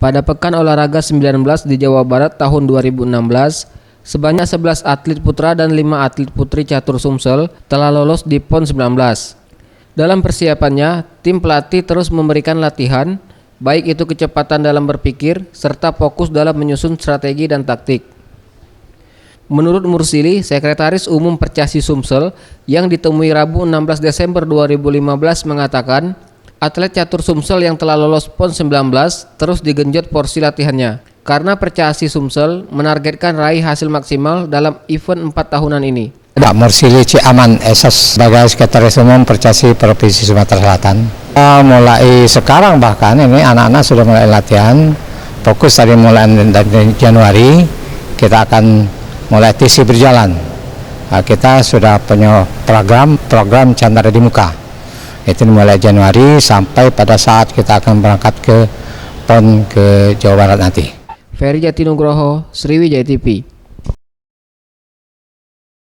Pada Pekan Olahraga 19 di Jawa Barat tahun 2016, sebanyak 11 atlet putra dan 5 atlet putri catur Sumsel telah lolos di PON 19. Dalam persiapannya, tim pelatih terus memberikan latihan, baik itu kecepatan dalam berpikir, serta fokus dalam menyusun strategi dan taktik. Menurut Mursili, Sekretaris Umum Percasi Sumsel yang ditemui Rabu 16 Desember 2015 mengatakan, atlet catur Sumsel yang telah lolos PON 19 terus digenjot porsi latihannya, karena Percasi Sumsel menargetkan raih hasil maksimal dalam event 4 tahunan ini. Pak Mursili Ciaman Esas sebagai Sekretaris Umum Percasi Provinsi Sumatera Selatan. Mulai sekarang bahkan ini anak-anak sudah mulai latihan, fokus dari mulai dari Januari kita akan mulai TC berjalan. Kita sudah punya program Candara di Muka. Itu mulai Januari sampai pada saat kita akan berangkat ke PON ke Jawa Barat nanti. Ferry Jatinugroho, Sriwijaya TV.